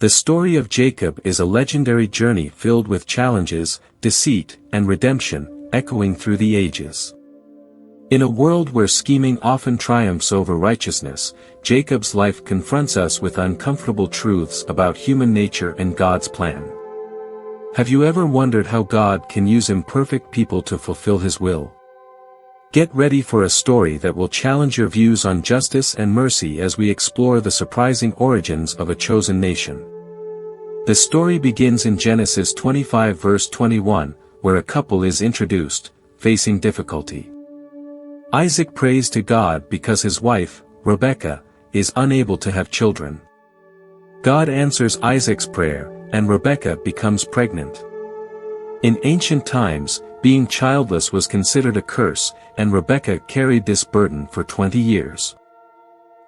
The story of Jacob is a legendary journey filled with challenges, deceit, and redemption, echoing through the ages. In a world where scheming often triumphs over righteousness, Jacob's life confronts us with uncomfortable truths about human nature and God's plan. Have you ever wondered how God can use imperfect people to fulfill His will? Get ready for a story that will challenge your views on justice and mercy as we explore the surprising origins of a chosen nation. The story begins in Genesis 25 verse 21, where a couple is introduced, facing difficulty. Isaac prays to God because his wife, Rebekah, is unable to have children. God answers Isaac's prayer, and Rebekah becomes pregnant. In ancient times, being childless was considered a curse, and Rebekah carried this burden for 20 years.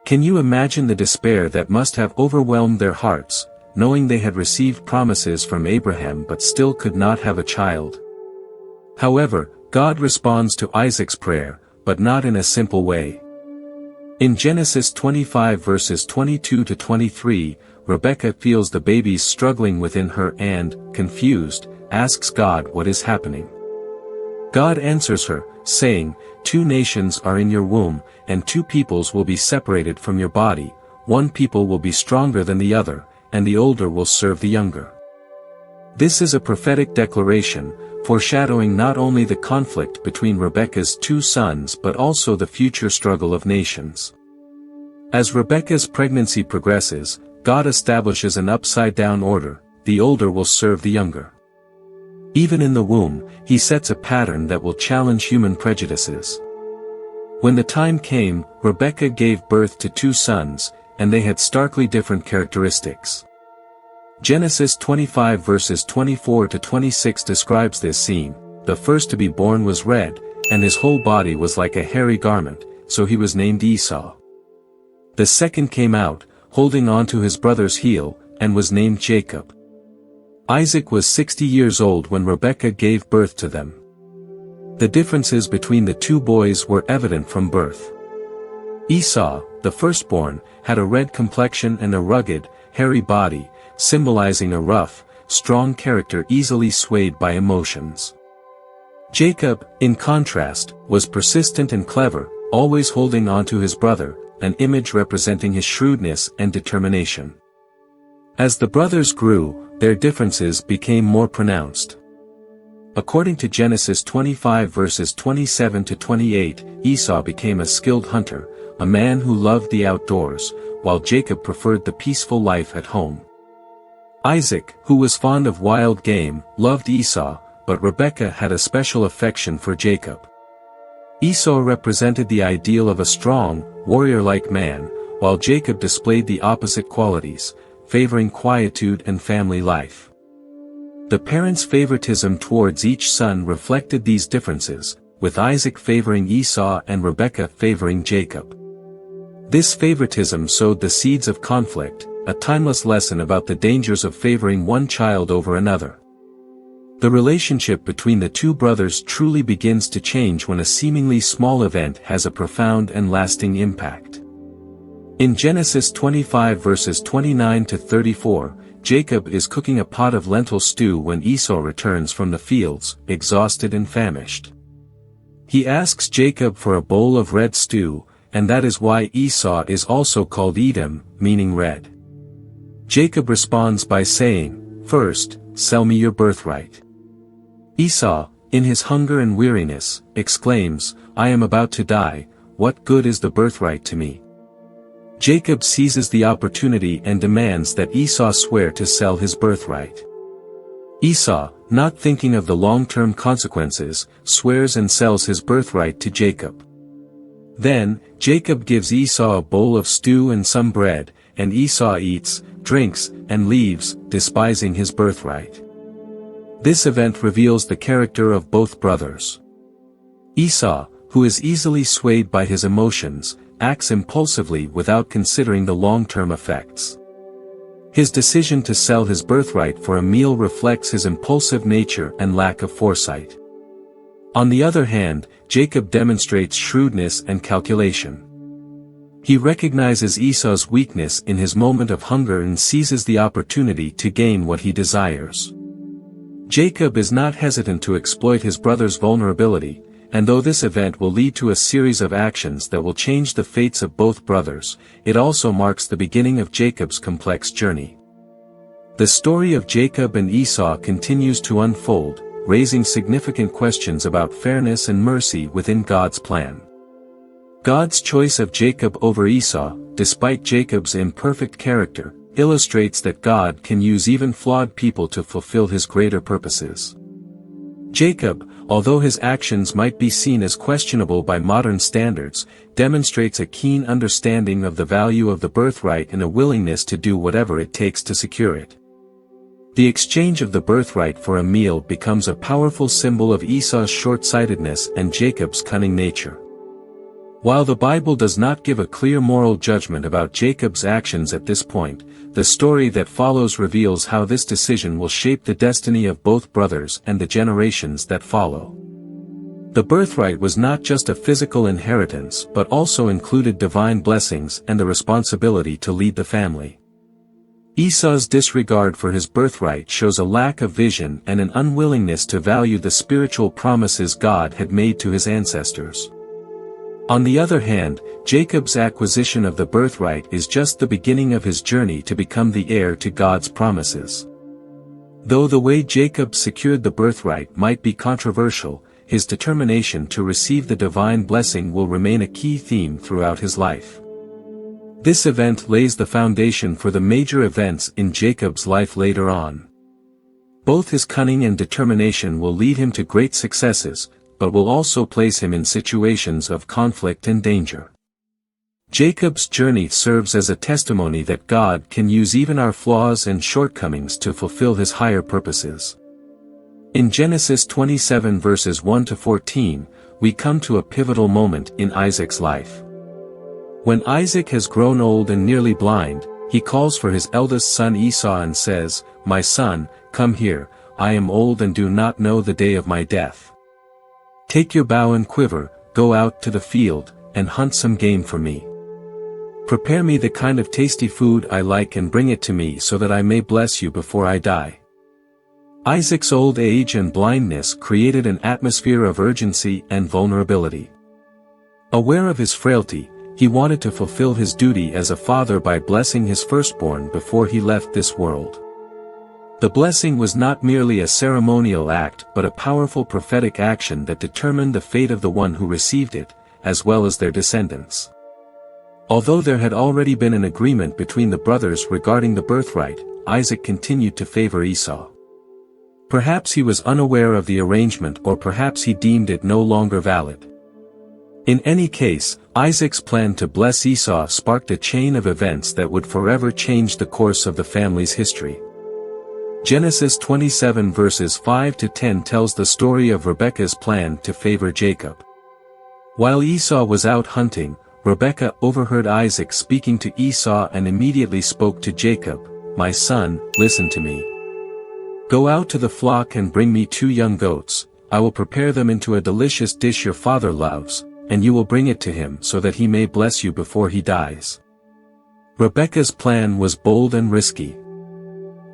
Can you imagine the despair that must have overwhelmed their hearts, knowing they had received promises from Abraham but still could not have a child? However, God responds to Isaac's prayer, but not in a simple way. In Genesis 25 verses 22 to 23, Rebekah feels the babies struggling within her and, confused, asks God what is happening. God answers her, saying, "Two nations are in your womb, and two peoples will be separated from your body, one people will be stronger than the other, and the older will serve the younger." This is a prophetic declaration, foreshadowing not only the conflict between Rebekah's two sons but also the future struggle of nations. As Rebekah's pregnancy progresses, God establishes an upside-down order: the older will serve the younger. Even in the womb, He sets a pattern that will challenge human prejudices. When the time came, Rebekah gave birth to two sons, and they had starkly different characteristics. Genesis 25 verses 24 to 26 describes this scene. The first to be born was red, and his whole body was like a hairy garment, so he was named Esau. The second came out, holding on to his brother's heel, and was named Jacob. Isaac was 60 years old when Rebekah gave birth to them. The differences between the two boys were evident from birth. Esau, the firstborn, had a red complexion and a rugged, hairy body, symbolizing a rough, strong character easily swayed by emotions. Jacob, in contrast, was persistent and clever, always holding on to his brother, an image representing his shrewdness and determination. As the brothers grew, their differences became more pronounced. According to Genesis 25 verses 27 to 28, Esau became a skilled hunter, a man who loved the outdoors, while Jacob preferred the peaceful life at home. Isaac, who was fond of wild game, loved Esau, but Rebekah had a special affection for Jacob. Esau represented the ideal of a strong, warrior-like man, while Jacob displayed the opposite qualities, favoring quietude and family life. The parents' favoritism towards each son reflected these differences, with Isaac favoring Esau and Rebekah favoring Jacob. This favoritism sowed the seeds of conflict, a timeless lesson about the dangers of favoring one child over another. The relationship between the two brothers truly begins to change when a seemingly small event has a profound and lasting impact. In Genesis 25 verses 29 to 34, Jacob is cooking a pot of lentil stew when Esau returns from the fields, exhausted and famished. He asks Jacob for a bowl of red stew, and that is why Esau is also called Edom, meaning red. Jacob responds by saying, "First, sell me your birthright." Esau, in his hunger and weariness, exclaims, "I am about to die, what good is the birthright to me?" Jacob seizes the opportunity and demands that Esau swear to sell his birthright. Esau, not thinking of the long-term consequences, swears and sells his birthright to Jacob. Then, Jacob gives Esau a bowl of stew and some bread, and Esau eats, drinks, and leaves, despising his birthright. This event reveals the character of both brothers. Esau, who is easily swayed by his emotions, acts impulsively without considering the long-term effects. His decision to sell his birthright for a meal reflects his impulsive nature and lack of foresight. On the other hand, Jacob demonstrates shrewdness and calculation. He recognizes Esau's weakness in his moment of hunger and seizes the opportunity to gain what he desires. Jacob is not hesitant to exploit his brother's vulnerability, and though this event will lead to a series of actions that will change the fates of both brothers, it also marks the beginning of Jacob's complex journey. The story of Jacob and Esau continues to unfold, raising significant questions about fairness and mercy within God's plan. God's choice of Jacob over Esau, despite Jacob's imperfect character, illustrates that God can use even flawed people to fulfill his greater purposes. Jacob, although his actions might be seen as questionable by modern standards, demonstrates a keen understanding of the value of the birthright and a willingness to do whatever it takes to secure it. The exchange of the birthright for a meal becomes a powerful symbol of Esau's short-sightedness and Jacob's cunning nature. While the Bible does not give a clear moral judgment about Jacob's actions at this point, the story that follows reveals how this decision will shape the destiny of both brothers and the generations that follow. The birthright was not just a physical inheritance but also included divine blessings and the responsibility to lead the family. Esau's disregard for his birthright shows a lack of vision and an unwillingness to value the spiritual promises God had made to his ancestors. On the other hand, Jacob's acquisition of the birthright is just the beginning of his journey to become the heir to God's promises. Though the way Jacob secured the birthright might be controversial, his determination to receive the divine blessing will remain a key theme throughout his life. This event lays the foundation for the major events in Jacob's life later on. Both his cunning and determination will lead him to great successes, but will also place him in situations of conflict and danger. Jacob's journey serves as a testimony that God can use even our flaws and shortcomings to fulfill his higher purposes. In Genesis 27 verses 1 to 14, we come to a pivotal moment in Isaac's life. When Isaac has grown old and nearly blind, he calls for his eldest son Esau and says, "My son, come here, I am old and do not know the day of my death. Take your bow and quiver, go out to the field, and hunt some game for me. Prepare me the kind of tasty food I like and bring it to me so that I may bless you before I die." Isaac's old age and blindness created an atmosphere of urgency and vulnerability. Aware of his frailty, he wanted to fulfill his duty as a father by blessing his firstborn before he left this world. The blessing was not merely a ceremonial act but a powerful prophetic action that determined the fate of the one who received it, as well as their descendants. Although there had already been an agreement between the brothers regarding the birthright, Isaac continued to favor Esau. Perhaps he was unaware of the arrangement or perhaps he deemed it no longer valid. In any case, Isaac's plan to bless Esau sparked a chain of events that would forever change the course of the family's history. Genesis 27 verses 5 to 10 tells the story of Rebekah's plan to favor Jacob. While Esau was out hunting, Rebekah overheard Isaac speaking to Esau and immediately spoke to Jacob, "My son, listen to me. Go out to the flock and bring me 2 young goats. I will prepare them into a delicious dish your father loves, and you will bring it to him so that he may bless you before he dies." Rebekah's plan was bold and risky.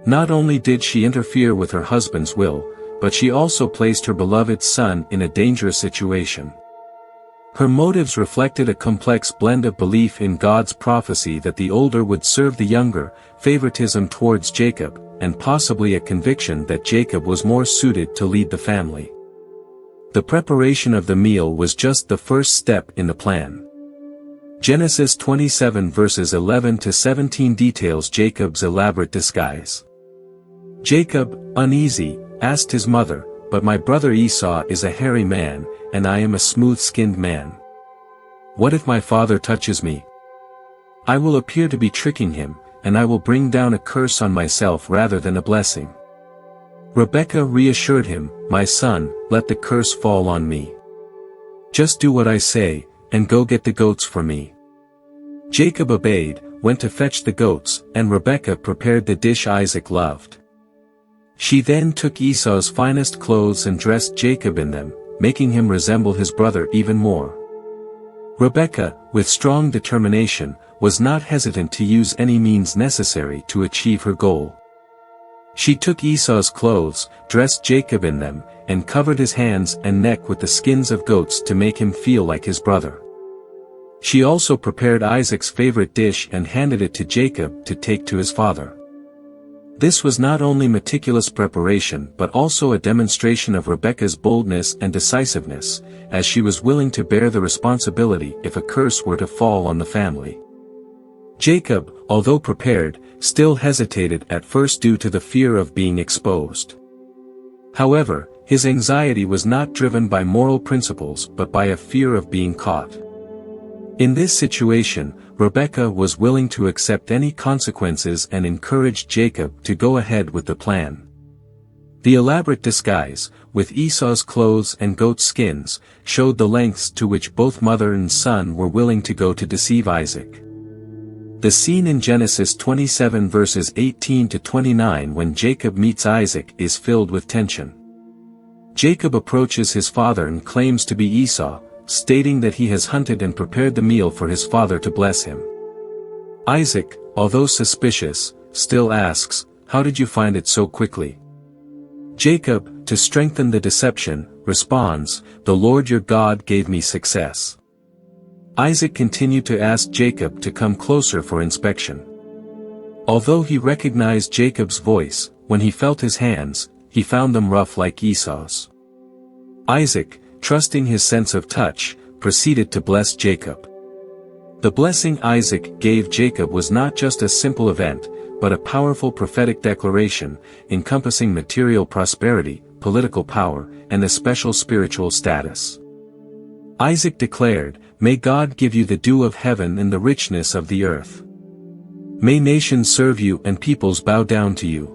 Not only did she interfere with her husband's will, but she also placed her beloved son in a dangerous situation. Her motives reflected a complex blend of belief in God's prophecy that the older would serve the younger, favoritism towards Jacob, and possibly a conviction that Jacob was more suited to lead the family. The preparation of the meal was just the first step in the plan. Genesis 27 verses 11 to 17 details Jacob's elaborate disguise. Jacob, uneasy, asked his mother, "But my brother Esau is a hairy man, and I am a smooth-skinned man. What if my father touches me? I will appear to be tricking him, and I will bring down a curse on myself rather than a blessing." Rebekah reassured him, "My son, let the curse fall on me. Just do what I say, and go get the goats for me." Jacob obeyed, went to fetch the goats, and Rebekah prepared the dish Isaac loved. She then took Esau's finest clothes and dressed Jacob in them, making him resemble his brother even more. Rebekah, with strong determination, was not hesitant to use any means necessary to achieve her goal. She took Esau's clothes, dressed Jacob in them, and covered his hands and neck with the skins of goats to make him feel like his brother. She also prepared Isaac's favorite dish and handed it to Jacob to take to his father. This was not only meticulous preparation but also a demonstration of Rebekah's boldness and decisiveness, as she was willing to bear the responsibility if a curse were to fall on the family. Jacob, although prepared, still hesitated at first due to the fear of being exposed. However, his anxiety was not driven by moral principles but by a fear of being caught. In this situation, Rebekah was willing to accept any consequences and encouraged Jacob to go ahead with the plan. The elaborate disguise, with Esau's clothes and goat skins, showed the lengths to which both mother and son were willing to go to deceive Isaac. The scene in Genesis 27 verses 18 to 29 when Jacob meets Isaac is filled with tension. Jacob approaches his father and claims to be Esau, stating that he has hunted and prepared the meal for his father to bless him. Isaac, although suspicious, still asks, "How did you find it so quickly?" Jacob, to strengthen the deception, responds, "The Lord your God gave me success." Isaac continued to ask Jacob to come closer for inspection. Although he recognized Jacob's voice, when he felt his hands, he found them rough like Esau's. Isaac, trusting his sense of touch, proceeded to bless Jacob. The blessing Isaac gave Jacob was not just a simple event, but a powerful prophetic declaration, encompassing material prosperity, political power, and a special spiritual status. Isaac declared, "May God give you the dew of heaven and the richness of the earth. May nations serve you and peoples bow down to you."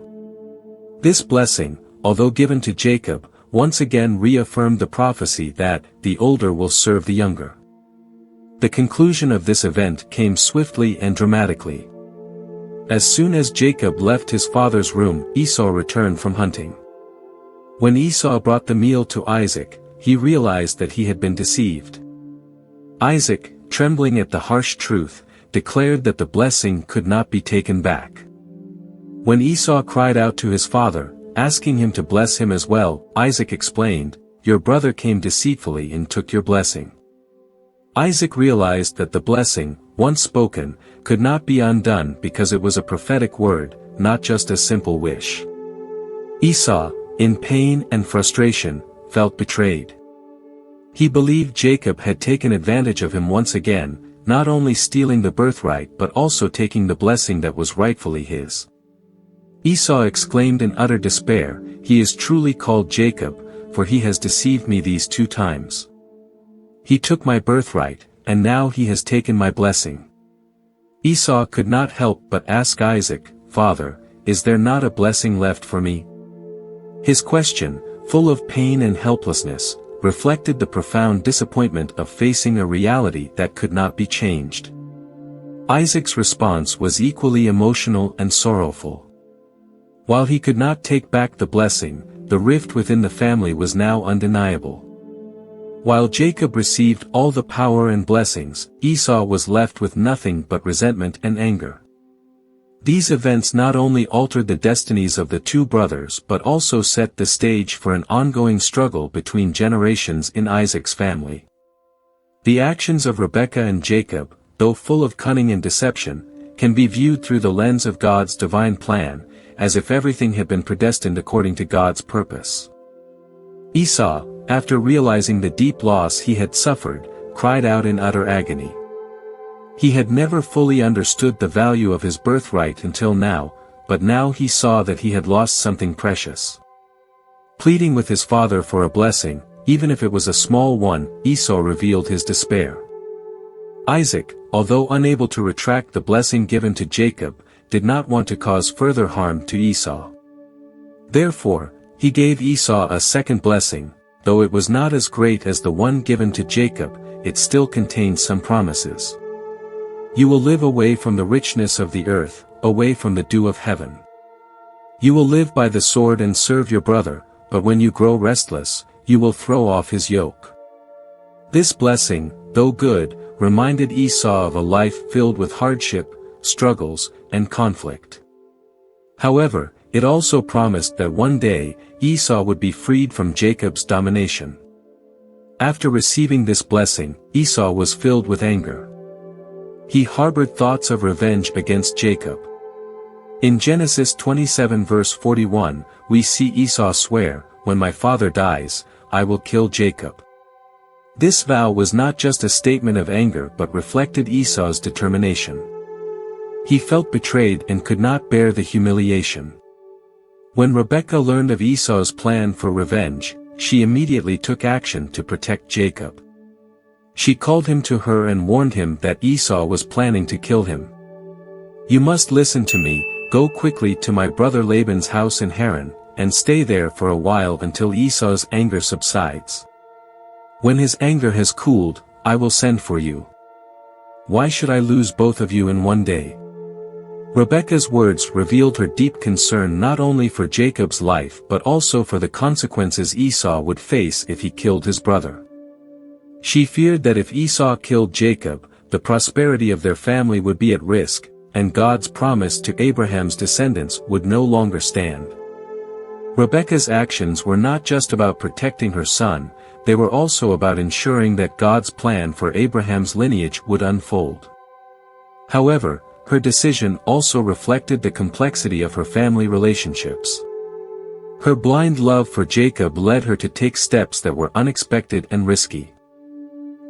This blessing, although given to Jacob, once again reaffirmed the prophecy that the older will serve the younger. The conclusion of this event came swiftly and dramatically. As soon as Jacob left his father's room, Esau returned from hunting. When Esau brought the meal to Isaac, he realized that he had been deceived. Isaac, trembling at the harsh truth, declared that the blessing could not be taken back. When Esau cried out to his father, asking him to bless him as well, Isaac explained, "Your brother came deceitfully and took your blessing." Isaac realized that the blessing, once spoken, could not be undone because it was a prophetic word, not just a simple wish. Esau, in pain and frustration, felt betrayed. He believed Jacob had taken advantage of him once again, not only stealing the birthright but also taking the blessing that was rightfully his. Esau exclaimed in utter despair, "He is truly called Jacob, for he has deceived me these 2 times. He took my birthright, and now he has taken my blessing." Esau could not help but ask Isaac, "Father, is there not a blessing left for me?" His question, full of pain and helplessness, reflected the profound disappointment of facing a reality that could not be changed. Isaac's response was equally emotional and sorrowful. While he could not take back the blessing, the rift within the family was now undeniable. While Jacob received all the power and blessings, Esau was left with nothing but resentment and anger. These events not only altered the destinies of the 2 brothers but also set the stage for an ongoing struggle between generations in Isaac's family. The actions of Rebekah and Jacob, though full of cunning and deception, can be viewed through the lens of God's divine plan, as if everything had been predestined according to God's purpose. Esau, after realizing the deep loss he had suffered, cried out in utter agony. He had never fully understood the value of his birthright until now, but now he saw that he had lost something precious. Pleading with his father for a blessing, even if it was a small one, Esau revealed his despair. Isaac, although unable to retract the blessing given to Jacob, did not want to cause further harm to Esau. Therefore, he gave Esau a second blessing. Though it was not as great as the one given to Jacob, it still contained some promises. "You will live away from the richness of the earth, away from the dew of heaven. You will live by the sword and serve your brother, but when you grow restless, you will throw off his yoke." This blessing, though good, reminded Esau of a life filled with hardship, struggles, and conflict. However, it also promised that one day, Esau would be freed from Jacob's domination. After receiving this blessing, Esau was filled with anger. He harbored thoughts of revenge against Jacob. In Genesis 27 verse 41, we see Esau swear, "When my father dies, I will kill Jacob." This vow was not just a statement of anger but reflected Esau's determination. He felt betrayed and could not bear the humiliation. When Rebekah learned of Esau's plan for revenge, she immediately took action to protect Jacob. She called him to her and warned him that Esau was planning to kill him. "You must listen to me, go quickly to my brother Laban's house in Haran, and stay there for a while until Esau's anger subsides. When his anger has cooled, I will send for you. Why should I lose both of you in one day?" Rebekah's words revealed her deep concern not only for Jacob's life but also for the consequences Esau would face if he killed his brother. She feared that if Esau killed Jacob, the prosperity of their family would be at risk, and God's promise to Abraham's descendants would no longer stand. Rebekah's actions were not just about protecting her son, they were also about ensuring that God's plan for Abraham's lineage would unfold. However, her decision also reflected the complexity of her family relationships. Her blind love for Jacob led her to take steps that were unexpected and risky.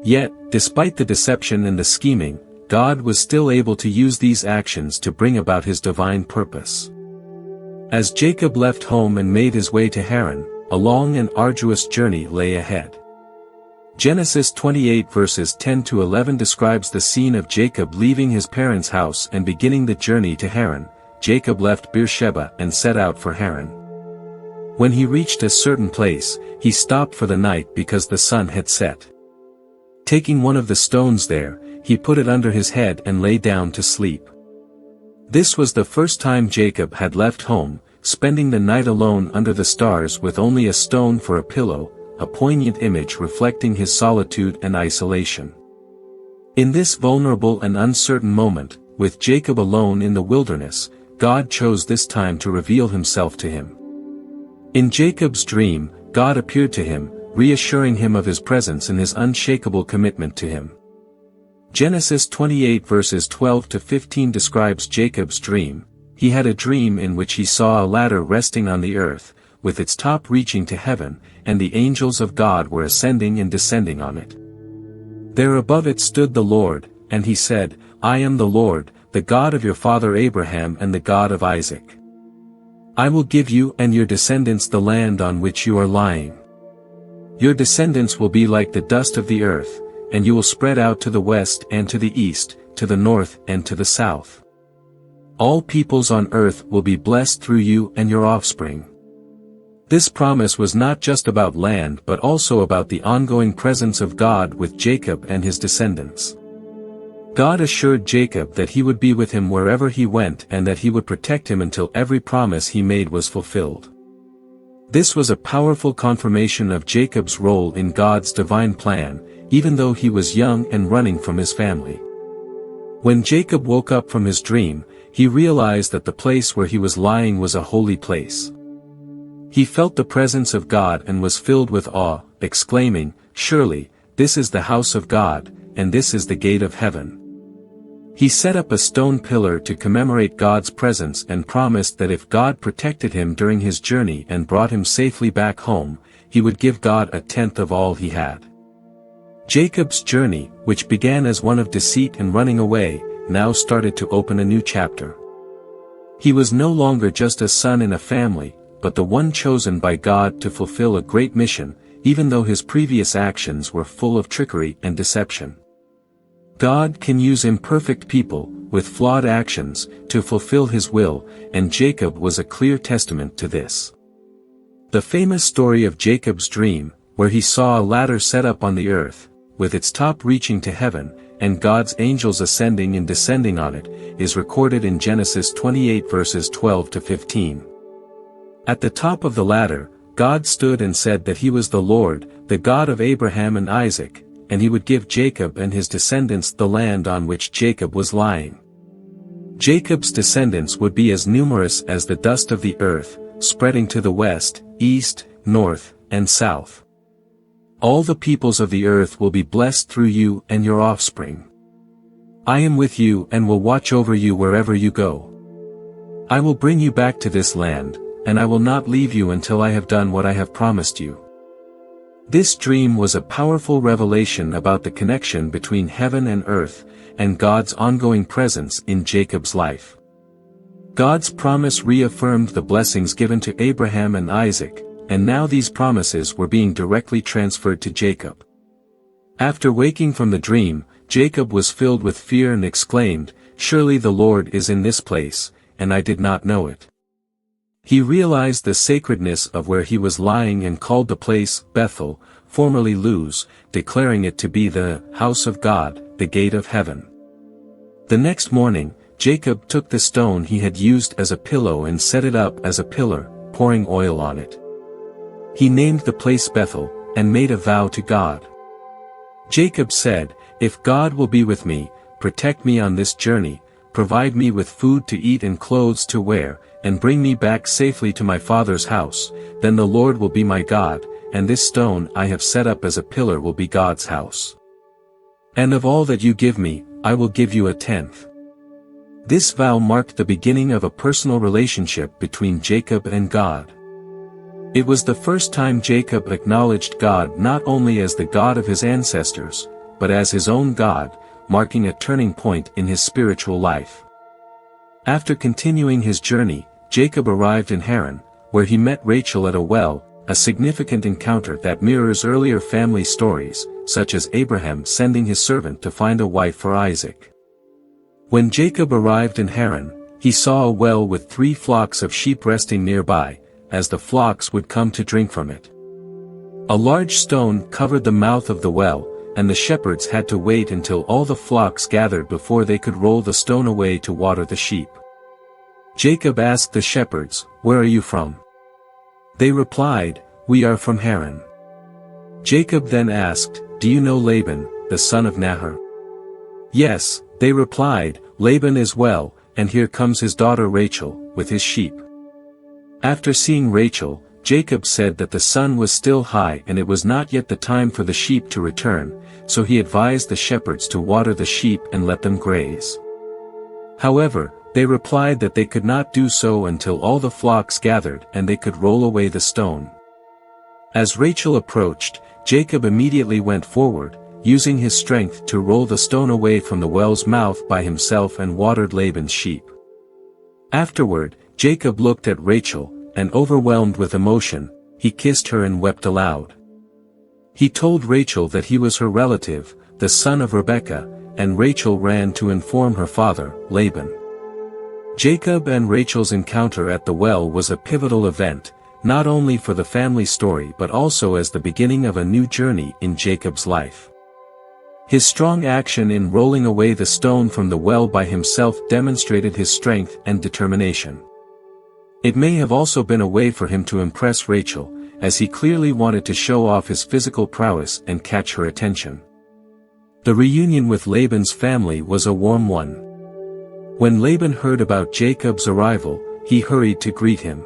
Yet, despite the deception and the scheming, God was still able to use these actions to bring about his divine purpose. As Jacob left home and made his way to Haran, a long and arduous journey lay ahead. Genesis 28 verses 10 to 11 describes the scene of Jacob leaving his parents' house and beginning the journey to Haran. Jacob left Beersheba and set out for Haran. When he reached a certain place, he stopped for the night because the sun had set. Taking one of the stones there, he put it under his head and lay down to sleep. This was the first time Jacob had left home, spending the night alone under the stars with only a stone for a pillow, a poignant image reflecting his solitude and isolation. In this vulnerable and uncertain moment, with Jacob alone in the wilderness, God chose this time to reveal himself to him. In Jacob's dream, God appeared to him, reassuring him of his presence and his unshakable commitment to him. Genesis 28 verses 12 to 15 describes Jacob's dream. He had a dream in which he saw a ladder resting on the earth, with its top reaching to heaven, and the angels of God were ascending and descending on it. There above it stood the Lord, and he said, "I am the Lord, the God of your father Abraham and the God of Isaac. I will give you and your descendants the land on which you are lying. Your descendants will be like the dust of the earth, and you will spread out to the west and to the east, to the north and to the south. All peoples on earth will be blessed through you and your offspring." This promise was not just about land but also about the ongoing presence of God with Jacob and his descendants. God assured Jacob that he would be with him wherever he went and that he would protect him until every promise he made was fulfilled. This was a powerful confirmation of Jacob's role in God's divine plan, even though he was young and running from his family. When Jacob woke up from his dream, he realized that the place where he was lying was a holy place. He felt the presence of God and was filled with awe, exclaiming, "Surely, this is the house of God, and this is the gate of heaven." He set up a stone pillar to commemorate God's presence and promised that if God protected him during his journey and brought him safely back home, he would give God a tenth of all he had. Jacob's journey, which began as one of deceit and running away, now started to open a new chapter. He was no longer just a son in a family, but the one chosen by God to fulfill a great mission, even though his previous actions were full of trickery and deception. God can use imperfect people, with flawed actions, to fulfill his will, and Jacob was a clear testament to this. The famous story of Jacob's dream, where he saw a ladder set up on the earth, with its top reaching to heaven, and God's angels ascending and descending on it, is recorded in Genesis 28 verses 12 to 15. At the top of the ladder, God stood and said that he was the Lord, the God of Abraham and Isaac, and he would give Jacob and his descendants the land on which Jacob was lying. Jacob's descendants would be as numerous as the dust of the earth, spreading to the west, east, north, and south. All the peoples of the earth will be blessed through you and your offspring. I am with you and will watch over you wherever you go. I will bring you back to this land, and I will not leave you until I have done what I have promised you. This dream was a powerful revelation about the connection between heaven and earth, and God's ongoing presence in Jacob's life. God's promise reaffirmed the blessings given to Abraham and Isaac, and now these promises were being directly transferred to Jacob. After waking from the dream, Jacob was filled with fear and exclaimed, "Surely the Lord is in this place, and I did not know it." He realized the sacredness of where he was lying and called the place Bethel, formerly Luz, declaring it to be the house of God, the gate of heaven. The next morning, Jacob took the stone he had used as a pillow and set it up as a pillar, pouring oil on it. He named the place Bethel, and made a vow to God. Jacob said, "If God will be with me, protect me on this journey, provide me with food to eat and clothes to wear, and bring me back safely to my father's house, then the Lord will be my God, and this stone I have set up as a pillar will be God's house. And of all that you give me, I will give you a tenth." This vow marked the beginning of a personal relationship between Jacob and God. It was the first time Jacob acknowledged God not only as the God of his ancestors, but as his own God, marking a turning point in his spiritual life. After continuing his journey, Jacob arrived in Haran, where he met Rachel at a well, a significant encounter that mirrors earlier family stories, such as Abraham sending his servant to find a wife for Isaac. When Jacob arrived in Haran, he saw a well with 3 flocks of sheep resting nearby, as the flocks would come to drink from it. A large stone covered the mouth of the well, and the shepherds had to wait until all the flocks gathered before they could roll the stone away to water the sheep. Jacob asked the shepherds, "Where are you from?" They replied, "We are from Haran." Jacob then asked, "Do you know Laban, the son of Nahor?" "Yes," they replied, "Laban is well, and here comes his daughter Rachel, with his sheep." After seeing Rachel, Jacob said that the sun was still high and it was not yet the time for the sheep to return, so he advised the shepherds to water the sheep and let them graze. However, they replied that they could not do so until all the flocks gathered and they could roll away the stone. As Rachel approached, Jacob immediately went forward, using his strength to roll the stone away from the well's mouth by himself and watered Laban's sheep. Afterward, Jacob looked at Rachel, and overwhelmed with emotion, he kissed her and wept aloud. He told Rachel that he was her relative, the son of Rebekah, and Rachel ran to inform her father, Laban. Jacob and Rachel's encounter at the well was a pivotal event, not only for the family story but also as the beginning of a new journey in Jacob's life. His strong action in rolling away the stone from the well by himself demonstrated his strength and determination. It may have also been a way for him to impress Rachel, as he clearly wanted to show off his physical prowess and catch her attention. The reunion with Laban's family was a warm one. When Laban heard about Jacob's arrival, he hurried to greet him.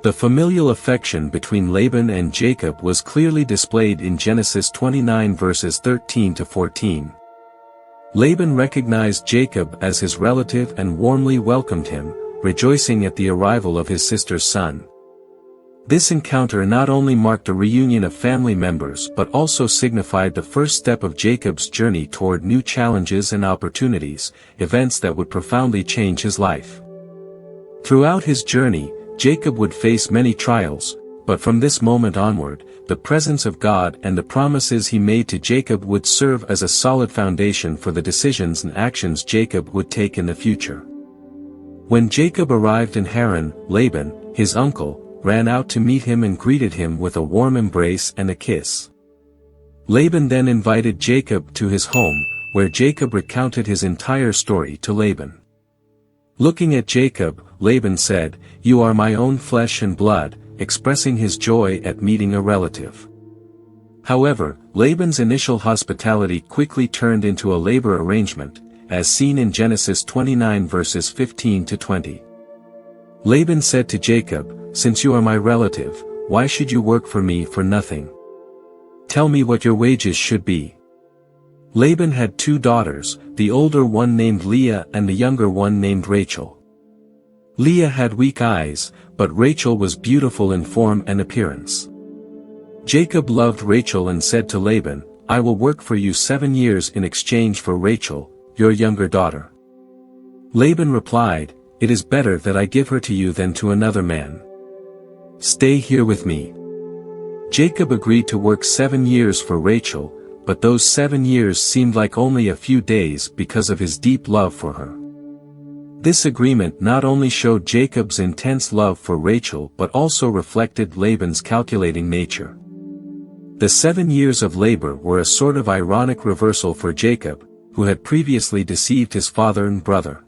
The familial affection between Laban and Jacob was clearly displayed in Genesis 29 verses 13 to 14. Laban recognized Jacob as his relative and warmly welcomed him, rejoicing at the arrival of his sister's son. This encounter not only marked a reunion of family members but also signified the first step of Jacob's journey toward new challenges and opportunities, events that would profoundly change his life. Throughout his journey, Jacob would face many trials, but from this moment onward, the presence of God and the promises he made to Jacob would serve as a solid foundation for the decisions and actions Jacob would take in the future. When Jacob arrived in Haran, Laban, his uncle, ran out to meet him and greeted him with a warm embrace and a kiss. Laban then invited Jacob to his home, where Jacob recounted his entire story to Laban. Looking at Jacob, Laban said, "You are my own flesh and blood," expressing his joy at meeting a relative. However, Laban's initial hospitality quickly turned into a labor arrangement, as seen in Genesis 29 verses 15 to 20. Laban said to Jacob, "Since you are my relative, why should you work for me for nothing? Tell me what your wages should be." Laban had 2 daughters, the older one named Leah and the younger one named Rachel. Leah had weak eyes, but Rachel was beautiful in form and appearance. Jacob loved Rachel and said to Laban, "I will work for you 7 years in exchange for Rachel, your younger daughter." Laban replied, "It is better that I give her to you than to another man. Stay here with me." Jacob agreed to work 7 years for Rachel, but those 7 years seemed like only a few days because of his deep love for her. This agreement not only showed Jacob's intense love for Rachel but also reflected Laban's calculating nature. The 7 years of labor were a sort of ironic reversal for Jacob, who had previously deceived his father and brother.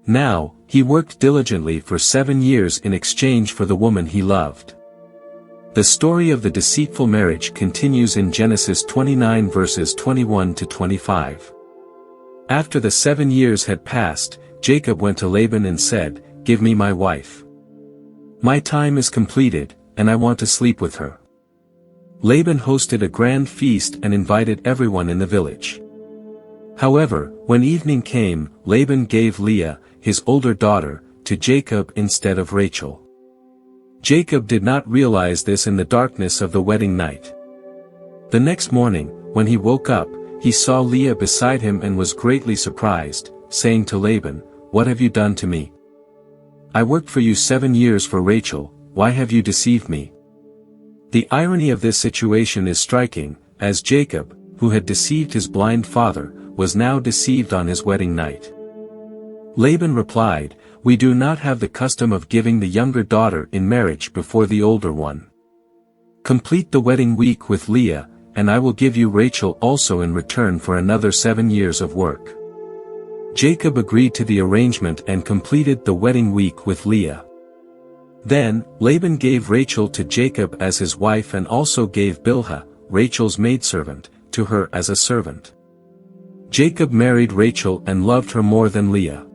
Now, he worked diligently for 7 years in exchange for the woman he loved. The story of the deceitful marriage continues in Genesis 29 verses 21 to 25. After the 7 years had passed, Jacob went to Laban and said, "Give me my wife. My time is completed, and I want to sleep with her." Laban hosted a grand feast and invited everyone in the village. However, when evening came, Laban gave Leah, his older daughter, to Jacob instead of Rachel. Jacob did not realize this in the darkness of the wedding night. The next morning, when he woke up, he saw Leah beside him and was greatly surprised, saying to Laban, "What have you done to me? I worked for you 7 years for Rachel, why have you deceived me?" The irony of this situation is striking, as Jacob, who had deceived his blind father, was now deceived on his wedding night. Laban replied, "We do not have the custom of giving the younger daughter in marriage before the older one. Complete the wedding week with Leah, and I will give you Rachel also in return for another 7 years of work." Jacob agreed to the arrangement and completed the wedding week with Leah. Then, Laban gave Rachel to Jacob as his wife and also gave Bilhah, Rachel's maidservant, to her as a servant. Jacob married Rachel and loved her more than Leah.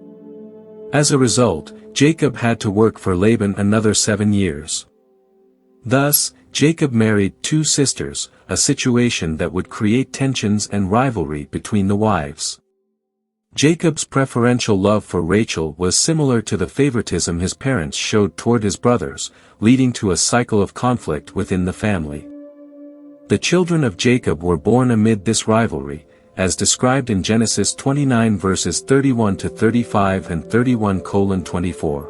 As a result, Jacob had to work for Laban another 7 years. Thus, Jacob married 2 sisters, a situation that would create tensions and rivalry between the wives. Jacob's preferential love for Rachel was similar to the favoritism his parents showed toward his brothers, leading to a cycle of conflict within the family. The children of Jacob were born amid this rivalry, as described in Genesis 29 verses 31 to 35 and 31:24.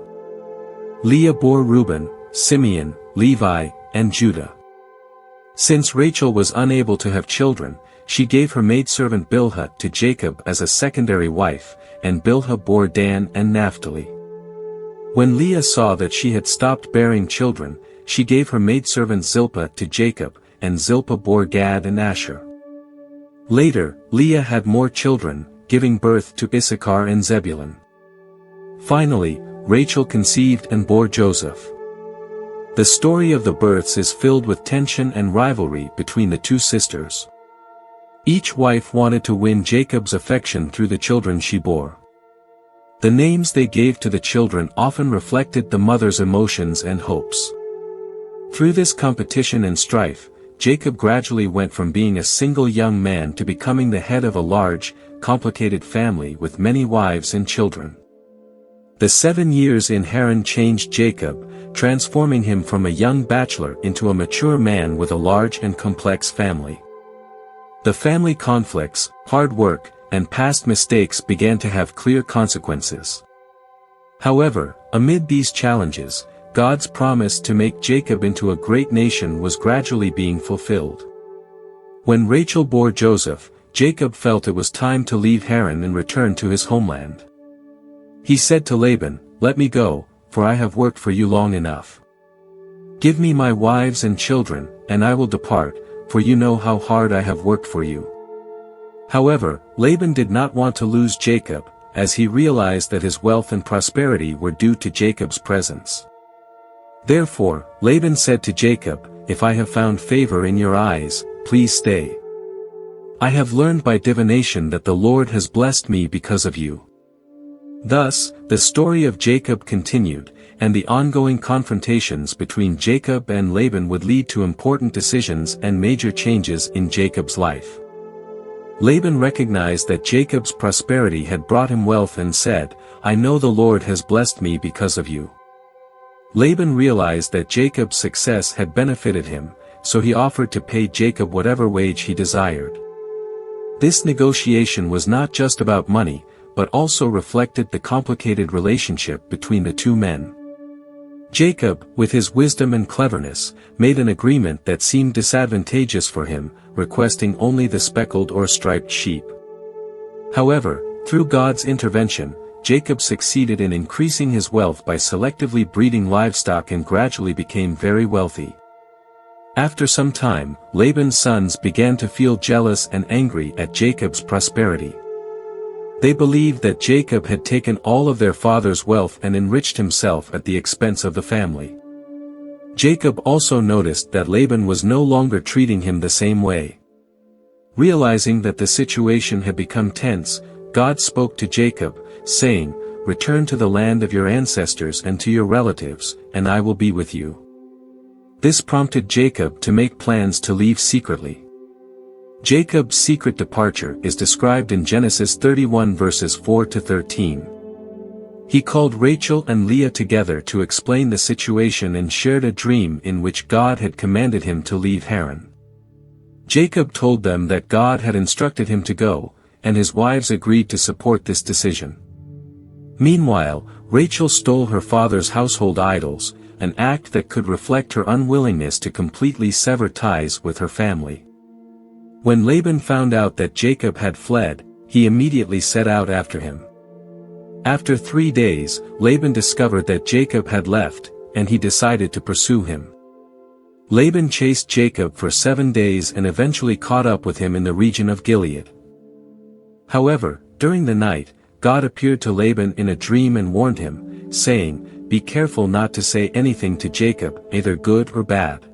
Leah bore Reuben, Simeon, Levi, and Judah. Since Rachel was unable to have children, she gave her maidservant Bilhah to Jacob as a secondary wife, and Bilhah bore Dan and Naphtali. When Leah saw that she had stopped bearing children, she gave her maidservant Zilpah to Jacob, and Zilpah bore Gad and Asher. Later, Leah had more children, giving birth to Issachar and Zebulun. Finally, Rachel conceived and bore Joseph. The story of the births is filled with tension and rivalry between the 2 sisters. Each wife wanted to win Jacob's affection through the children she bore. The names they gave to the children often reflected the mother's emotions and hopes. Through this competition and strife, Jacob gradually went from being a single young man to becoming the head of a large, complicated family with many wives and children. The 7 years in Haran changed Jacob, transforming him from a young bachelor into a mature man with a large and complex family. The family conflicts, hard work, and past mistakes began to have clear consequences. However, amid these challenges, God's promise to make Jacob into a great nation was gradually being fulfilled. When Rachel bore Joseph, Jacob felt it was time to leave Haran and return to his homeland. He said to Laban, "Let me go, for I have worked for you long enough. Give me my wives and children, and I will depart, for you know how hard I have worked for you." However, Laban did not want to lose Jacob, as he realized that his wealth and prosperity were due to Jacob's presence. Therefore, Laban said to Jacob, if I have found favor in your eyes, please stay. I have learned by divination that the Lord has blessed me because of you." Thus, the story of Jacob continued, and the ongoing confrontations between Jacob and Laban would lead to important decisions and major changes in Jacob's life. Laban recognized that Jacob's prosperity had brought him wealth and said, "I know the Lord has blessed me because of you." Laban realized that Jacob's success had benefited him, so he offered to pay Jacob whatever wage he desired. This negotiation was not just about money, but also reflected the complicated relationship between the two men. Jacob, with his wisdom and cleverness, made an agreement that seemed disadvantageous for him, requesting only the speckled or striped sheep. However, through God's intervention, Jacob succeeded in increasing his wealth by selectively breeding livestock and gradually became very wealthy. After some time, Laban's sons began to feel jealous and angry at Jacob's prosperity. They believed that Jacob had taken all of their father's wealth and enriched himself at the expense of the family. Jacob also noticed that Laban was no longer treating him the same way. Realizing that the situation had become tense, God spoke to Jacob, saying, "Return to the land of your ancestors and to your relatives, and I will be with you." This prompted Jacob to make plans to leave secretly. Jacob's secret departure is described in Genesis 31 verses 4 to 13. He called Rachel and Leah together to explain the situation and shared a dream in which God had commanded him to leave Haran. Jacob told them that God had instructed him to go, and his wives agreed to support this decision. Meanwhile, Rachel stole her father's household idols, an act that could reflect her unwillingness to completely sever ties with her family. When Laban found out that Jacob had fled, he immediately set out after him. After 3 days, Laban discovered that Jacob had left, and he decided to pursue him. Laban chased Jacob for 7 days and eventually caught up with him in the region of Gilead. However, during the night, God appeared to Laban in a dream and warned him, saying, "Be careful not to say anything to Jacob, either good or bad."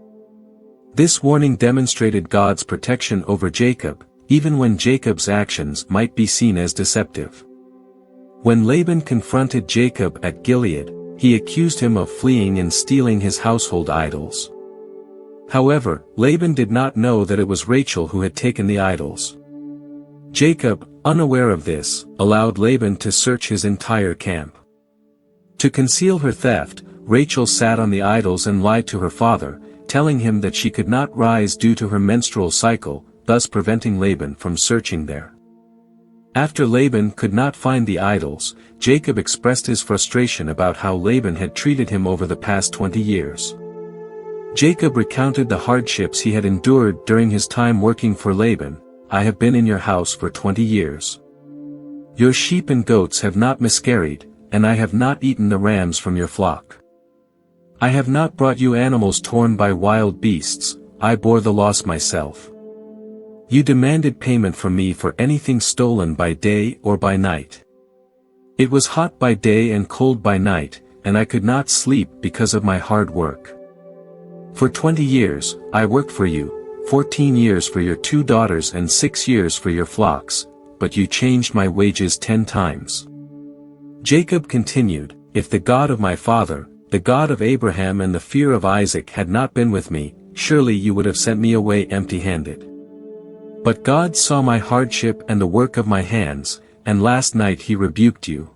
This warning demonstrated God's protection over Jacob, even when Jacob's actions might be seen as deceptive. When Laban confronted Jacob at Gilead, he accused him of fleeing and stealing his household idols. However, Laban did not know that it was Rachel who had taken the idols. Jacob, unaware of this, allowed Laban to search his entire camp. To conceal her theft, Rachel sat on the idols and lied to her father, telling him that she could not rise due to her menstrual cycle, thus preventing Laban from searching there. After Laban could not find the idols, Jacob expressed his frustration about how Laban had treated him over the past 20 years. Jacob recounted the hardships he had endured during his time working for Laban. "I have been in your house for 20 years. Your sheep and goats have not miscarried, and I have not eaten the rams from your flock. I have not brought you animals torn by wild beasts, I bore the loss myself. You demanded payment from me for anything stolen by day or by night. It was hot by day and cold by night, and I could not sleep because of my hard work. For 20 years, I worked for you, 14 years for your 2 daughters and 6 years for your flocks, but you changed my wages 10 times. Jacob continued, "If the God of my father, the God of Abraham and the fear of Isaac had not been with me, surely you would have sent me away empty-handed. But God saw my hardship and the work of my hands, and last night he rebuked you."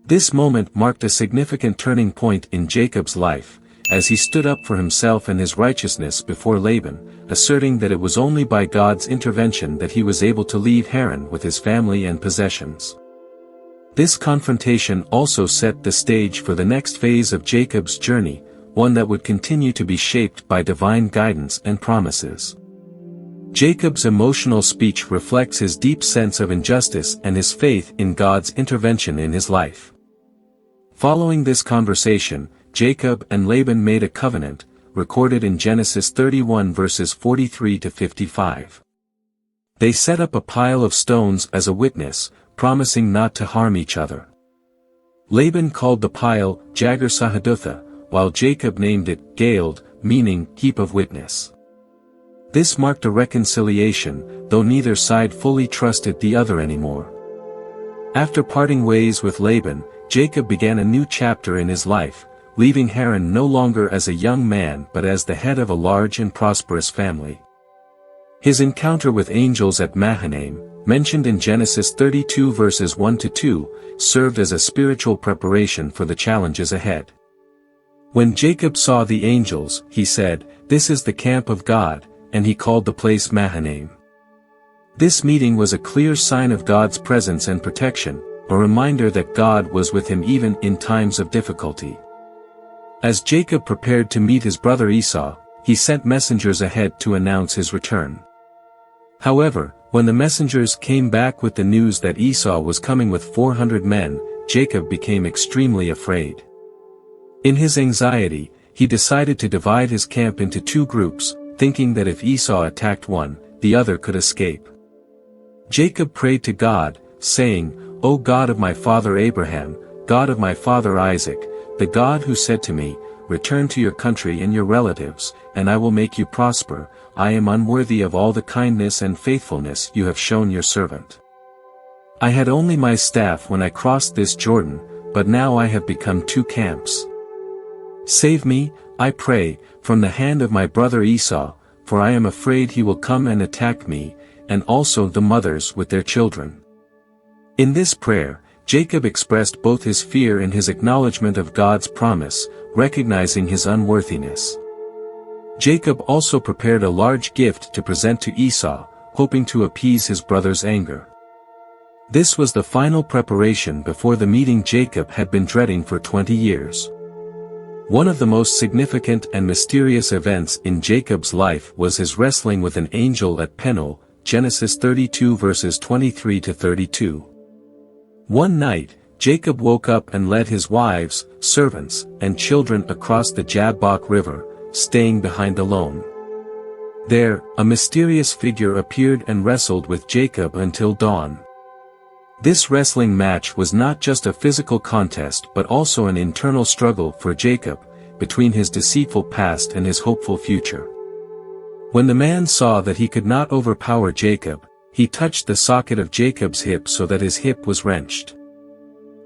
This moment marked a significant turning point in Jacob's life, as he stood up for himself and his righteousness before Laban, asserting that it was only by God's intervention that he was able to leave Haran with his family and possessions. This confrontation also set the stage for the next phase of Jacob's journey, one that would continue to be shaped by divine guidance and promises. Jacob's emotional speech reflects his deep sense of injustice and his faith in God's intervention in his life. Following this conversation, Jacob and Laban made a covenant, recorded in Genesis 31 verses 43 to 55. They set up a pile of stones as a witness, promising not to harm each other. Laban called the pile Jagar-Sahadutha, while Jacob named it Galeed, meaning heap of witness. This marked a reconciliation, though neither side fully trusted the other anymore. After parting ways with Laban, Jacob began a new chapter in his life, leaving Haran no longer as a young man but as the head of a large and prosperous family. His encounter with angels at Mahanaim, mentioned in Genesis 32 verses 1-2, served as a spiritual preparation for the challenges ahead. When Jacob saw the angels, he said, "This is the camp of God," and he called the place Mahanaim. This meeting was a clear sign of God's presence and protection, a reminder that God was with him even in times of difficulty. As Jacob prepared to meet his brother Esau, he sent messengers ahead to announce his return. However, when the messengers came back with the news that Esau was coming with 400 men, Jacob became extremely afraid. In his anxiety, he decided to divide his camp into two groups, thinking that if Esau attacked one, the other could escape. Jacob prayed to God, saying, "O God of my father Abraham, God of my father Isaac, the God who said to me, 'Return to your country and your relatives, and I will make you prosper,' I am unworthy of all the kindness and faithfulness you have shown your servant. I had only my staff when I crossed this Jordan, but now I have become two camps. Save me, I pray, from the hand of my brother Esau, for I am afraid he will come and attack me, and also the mothers with their children." In this prayer, Jacob expressed both his fear and his acknowledgement of God's promise, recognizing his unworthiness. Jacob also prepared a large gift to present to Esau, hoping to appease his brother's anger. This was the final preparation before the meeting Jacob had been dreading for 20 years. One of the most significant and mysterious events in Jacob's life was his wrestling with an angel at Peniel, Genesis 32 verses 23-32. One night, Jacob woke up and led his wives, servants, and children across the Jabbok River, staying behind alone. There, a mysterious figure appeared and wrestled with Jacob until dawn. This wrestling match was not just a physical contest but also an internal struggle for Jacob, between his deceitful past and his hopeful future. When the man saw that he could not overpower Jacob, he touched the socket of Jacob's hip so that his hip was wrenched.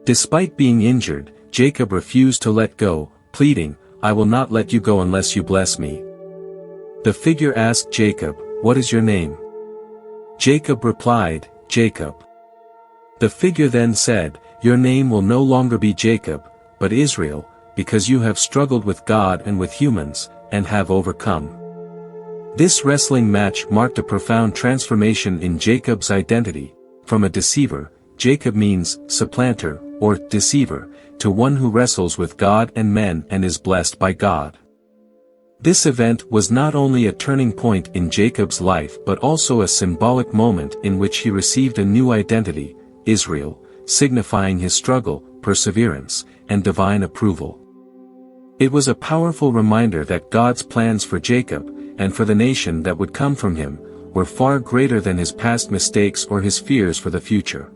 Despite being injured, Jacob refused to let go, pleading, "I will not let you go unless you bless me." The figure asked Jacob, "What is your name?" Jacob replied, "Jacob." The figure then said, "Your name will no longer be Jacob, but Israel, because you have struggled with God and with humans, and have overcome." This wrestling match marked a profound transformation in Jacob's identity. From a deceiver, Jacob means supplanter, or deceiver, to one who wrestles with God and men and is blessed by God. This event was not only a turning point in Jacob's life but also a symbolic moment in which he received a new identity, Israel, signifying his struggle, perseverance, and divine approval. It was a powerful reminder that God's plans for Jacob, and for the nation that would come from him, were far greater than his past mistakes or his fears for the future.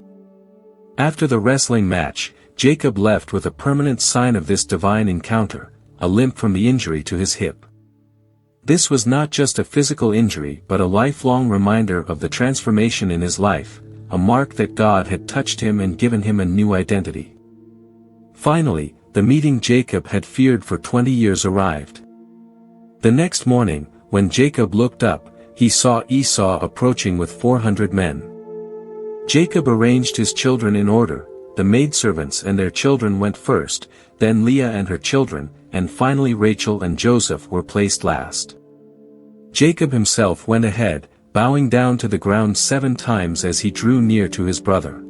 After the wrestling match, Jacob left with a permanent sign of this divine encounter, a limp from the injury to his hip. This was not just a physical injury but a lifelong reminder of the transformation in his life, a mark that God had touched him and given him a new identity. Finally, the meeting Jacob had feared for 20 years arrived. The next morning, when Jacob looked up, he saw Esau approaching with 400 men. Jacob arranged his children in order. The maidservants and their children went first, then Leah and her children, and finally Rachel and Joseph were placed last. Jacob himself went ahead, bowing down to the ground 7 times as he drew near to his brother.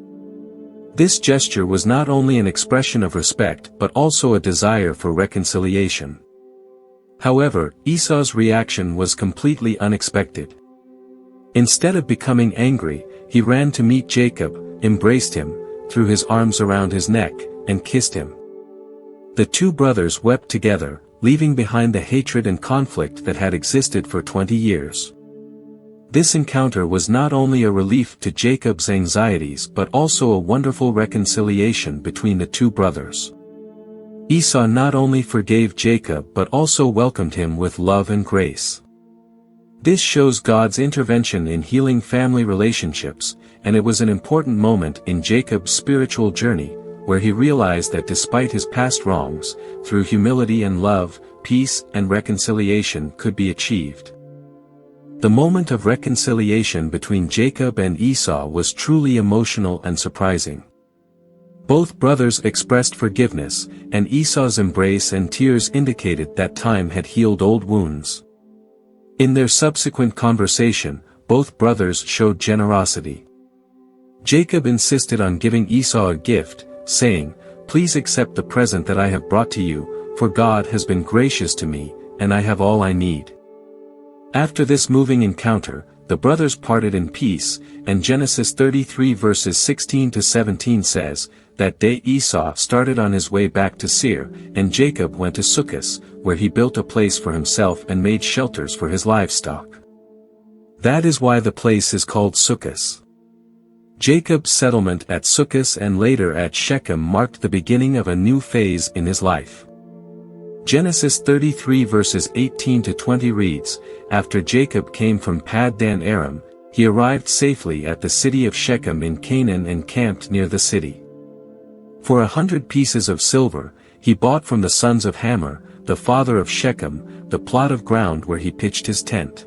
This gesture was not only an expression of respect but also a desire for reconciliation. However, Esau's reaction was completely unexpected. Instead of becoming angry, he ran to meet Jacob, embraced him, threw his arms around his neck, and kissed him. The two brothers wept together, leaving behind the hatred and conflict that had existed for 20 years. This encounter was not only a relief to Jacob's anxieties but also a wonderful reconciliation between the two brothers. Esau not only forgave Jacob but also welcomed him with love and grace. This shows God's intervention in healing family relationships, and it was an important moment in Jacob's spiritual journey, where he realized that despite his past wrongs, through humility and love, peace and reconciliation could be achieved. The moment of reconciliation between Jacob and Esau was truly emotional and surprising. Both brothers expressed forgiveness, and Esau's embrace and tears indicated that time had healed old wounds. In their subsequent conversation, both brothers showed generosity. Jacob insisted on giving Esau a gift, saying, "Please accept the present that I have brought to you, for God has been gracious to me, and I have all I need." After this moving encounter, the brothers parted in peace, and Genesis 33 verses 16 to 17 says, "That day Esau started on his way back to Seir, and Jacob went to Succos, where he built a place for himself and made shelters for his livestock." That is why the place is called Succos. Jacob's settlement at Succos and later at Shechem marked the beginning of a new phase in his life. Genesis 33 verses 18 to 20 reads, "After Jacob came from Paddan Aram, he arrived safely at the city of Shechem in Canaan and camped near the city. For 100 pieces of silver, he bought from the sons of Hamor, the father of Shechem, the plot of ground where he pitched his tent.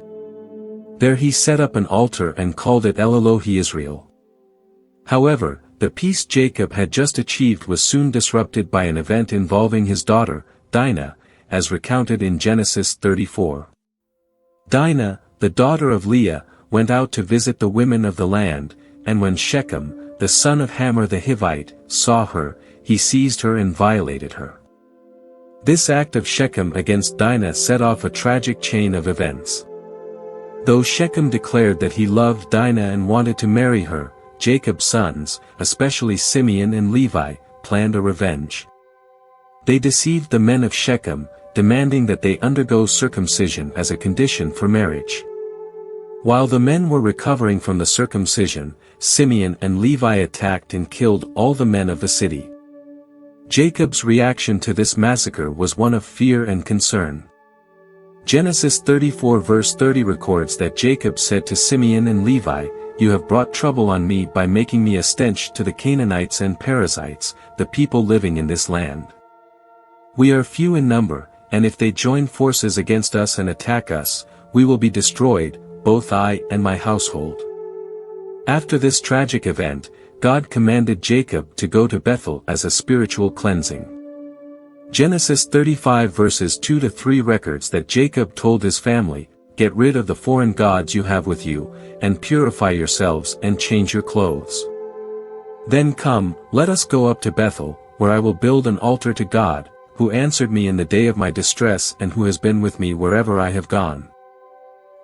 There he set up an altar and called it El Elohe Israel." However, the peace Jacob had just achieved was soon disrupted by an event involving his daughter, Dinah, as recounted in Genesis 34. Dinah, the daughter of Leah, went out to visit the women of the land, and when Shechem, the son of Hamor the Hivite, saw her, he seized her and violated her. This act of Shechem against Dinah set off a tragic chain of events. Though Shechem declared that he loved Dinah and wanted to marry her, Jacob's sons, especially Simeon and Levi, planned a revenge. They deceived the men of Shechem, demanding that they undergo circumcision as a condition for marriage. While the men were recovering from the circumcision, Simeon and Levi attacked and killed all the men of the city. Jacob's reaction to this massacre was one of fear and concern. Genesis 34 verse 30 records that Jacob said to Simeon and Levi, "You have brought trouble on me by making me a stench to the Canaanites and Perizzites, the people living in this land. We are few in number, and if they join forces against us and attack us, we will be destroyed, both I and my household." After this tragic event, God commanded Jacob to go to Bethel as a spiritual cleansing. Genesis 35 verses 2 to 3 records that Jacob told his family, "Get rid of the foreign gods you have with you, and purify yourselves and change your clothes. Then come, let us go up to Bethel, where I will build an altar to God, who answered me in the day of my distress and who has been with me wherever I have gone."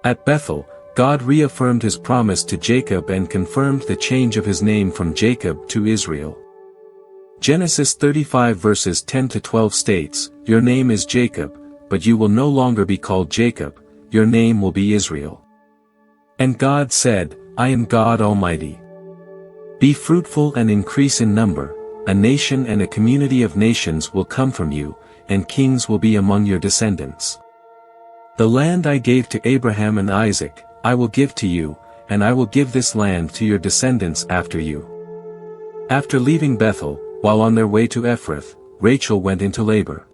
At Bethel, God reaffirmed his promise to Jacob and confirmed the change of his name from Jacob to Israel. Genesis 35 verses 10 to 12 states, "Your name is Jacob, but you will no longer be called Jacob, your name will be Israel. And God said, I am God Almighty. Be fruitful and increase in number, a nation and a community of nations will come from you, and kings will be among your descendants. The land I gave to Abraham and Isaac, I will give to you, and I will give this land to your descendants after you." After leaving Bethel, while on their way to Ephrath, Rachel went into labor.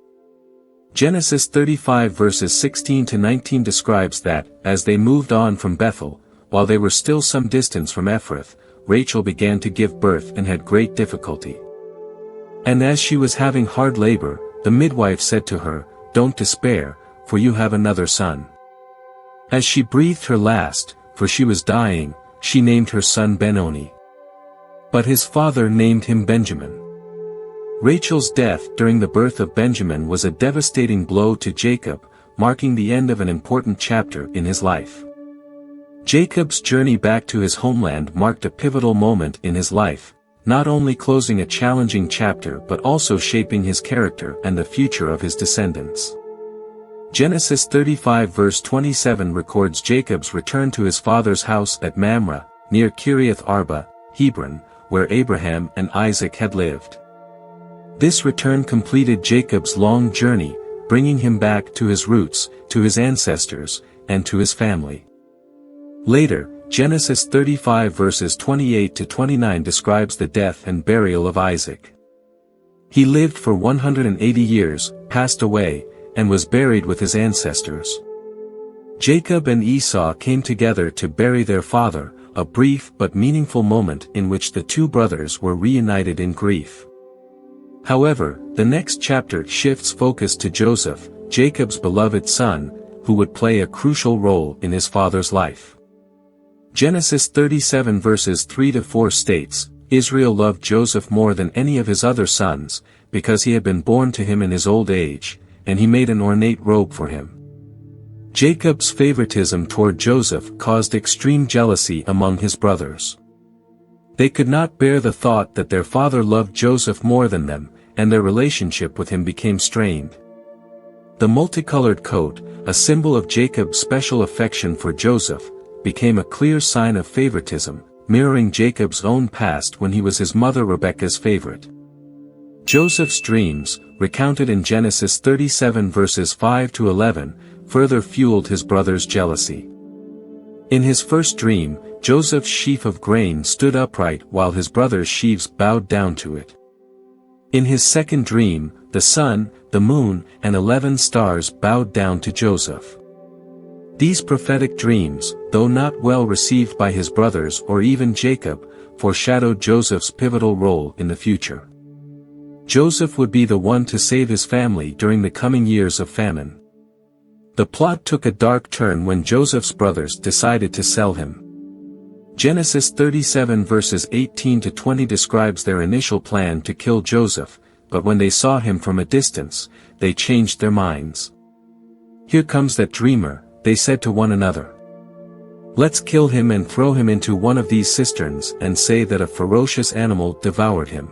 Genesis 35 verses 16 to 19 describes that, as they moved on from Bethel, while they were still some distance from Ephrath, Rachel began to give birth and had great difficulty. And as she was having hard labor, the midwife said to her, "Don't despair, for you have another son." As she breathed her last, for she was dying, she named her son Benoni. But his father named him Benjamin. Rachel's death during the birth of Benjamin was a devastating blow to Jacob, marking the end of an important chapter in his life. Jacob's journey back to his homeland marked a pivotal moment in his life, not only closing a challenging chapter but also shaping his character and the future of his descendants. Genesis 35 verse 27 records Jacob's return to his father's house at Mamre, near Kiriath Arba, Hebron, where Abraham and Isaac had lived. This return completed Jacob's long journey, bringing him back to his roots, to his ancestors, and to his family. Later, Genesis 35 verses 28 to 29 describes the death and burial of Isaac. He lived for 180 years, passed away, and was buried with his ancestors. Jacob and Esau came together to bury their father, a brief but meaningful moment in which the two brothers were reunited in grief. However, the next chapter shifts focus to Joseph, Jacob's beloved son, who would play a crucial role in his father's life. Genesis 37 verses 3 to 4 states, Israel loved Joseph more than any of his other sons, because he had been born to him in his old age, and he made an ornate robe for him. Jacob's favoritism toward Joseph caused extreme jealousy among his brothers. They could not bear the thought that their father loved Joseph more than them, and their relationship with him became strained. The multicolored coat, a symbol of Jacob's special affection for Joseph, became a clear sign of favoritism, mirroring Jacob's own past when he was his mother Rebekah's favorite. Joseph's dreams, recounted in Genesis 37 verses 5 to 11, further fueled his brother's jealousy. In his first dream, Joseph's sheaf of grain stood upright while his brother's sheaves bowed down to it. In his second dream, the sun, the moon, and 11 stars bowed down to Joseph. These prophetic dreams, though not well received by his brothers or even Jacob, foreshadowed Joseph's pivotal role in the future. Joseph would be the one to save his family during the coming years of famine. The plot took a dark turn when Joseph's brothers decided to sell him. Genesis 37 verses 18 to 20 describes their initial plan to kill Joseph, but when they saw him from a distance, they changed their minds. "Here comes that dreamer," they said to one another. "Let's kill him and throw him into one of these cisterns and say that a ferocious animal devoured him.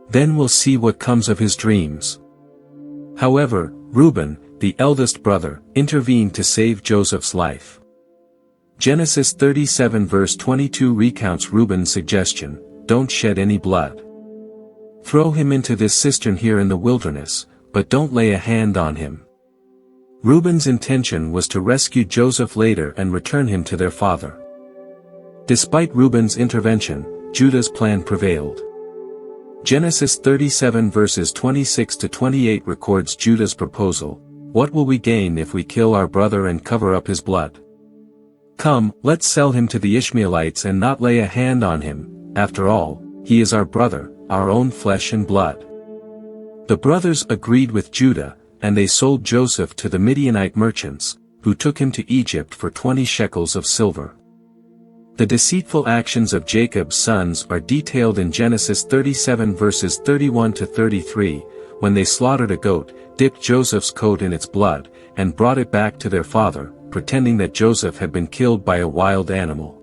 Then we'll see what comes of his dreams." However, Reuben, the eldest brother, intervened to save Joseph's life. Genesis 37 verse 22 recounts Reuben's suggestion, "Don't shed any blood. Throw him into this cistern here in the wilderness, but don't lay a hand on him." Reuben's intention was to rescue Joseph later and return him to their father. Despite Reuben's intervention, Judah's plan prevailed. Genesis 37 verses 26 to 28 records Judah's proposal, "What will we gain if we kill our brother and cover up his blood? Come, let's sell him to the Ishmaelites and not lay a hand on him, after all, he is our brother, our own flesh and blood." The brothers agreed with Judah, and they sold Joseph to the Midianite merchants, who took him to Egypt for 20 shekels of silver. The deceitful actions of Jacob's sons are detailed in Genesis 37 verses 31 to 33, when they slaughtered a goat, dipped Joseph's coat in its blood, and brought it back to their father, pretending that Joseph had been killed by a wild animal.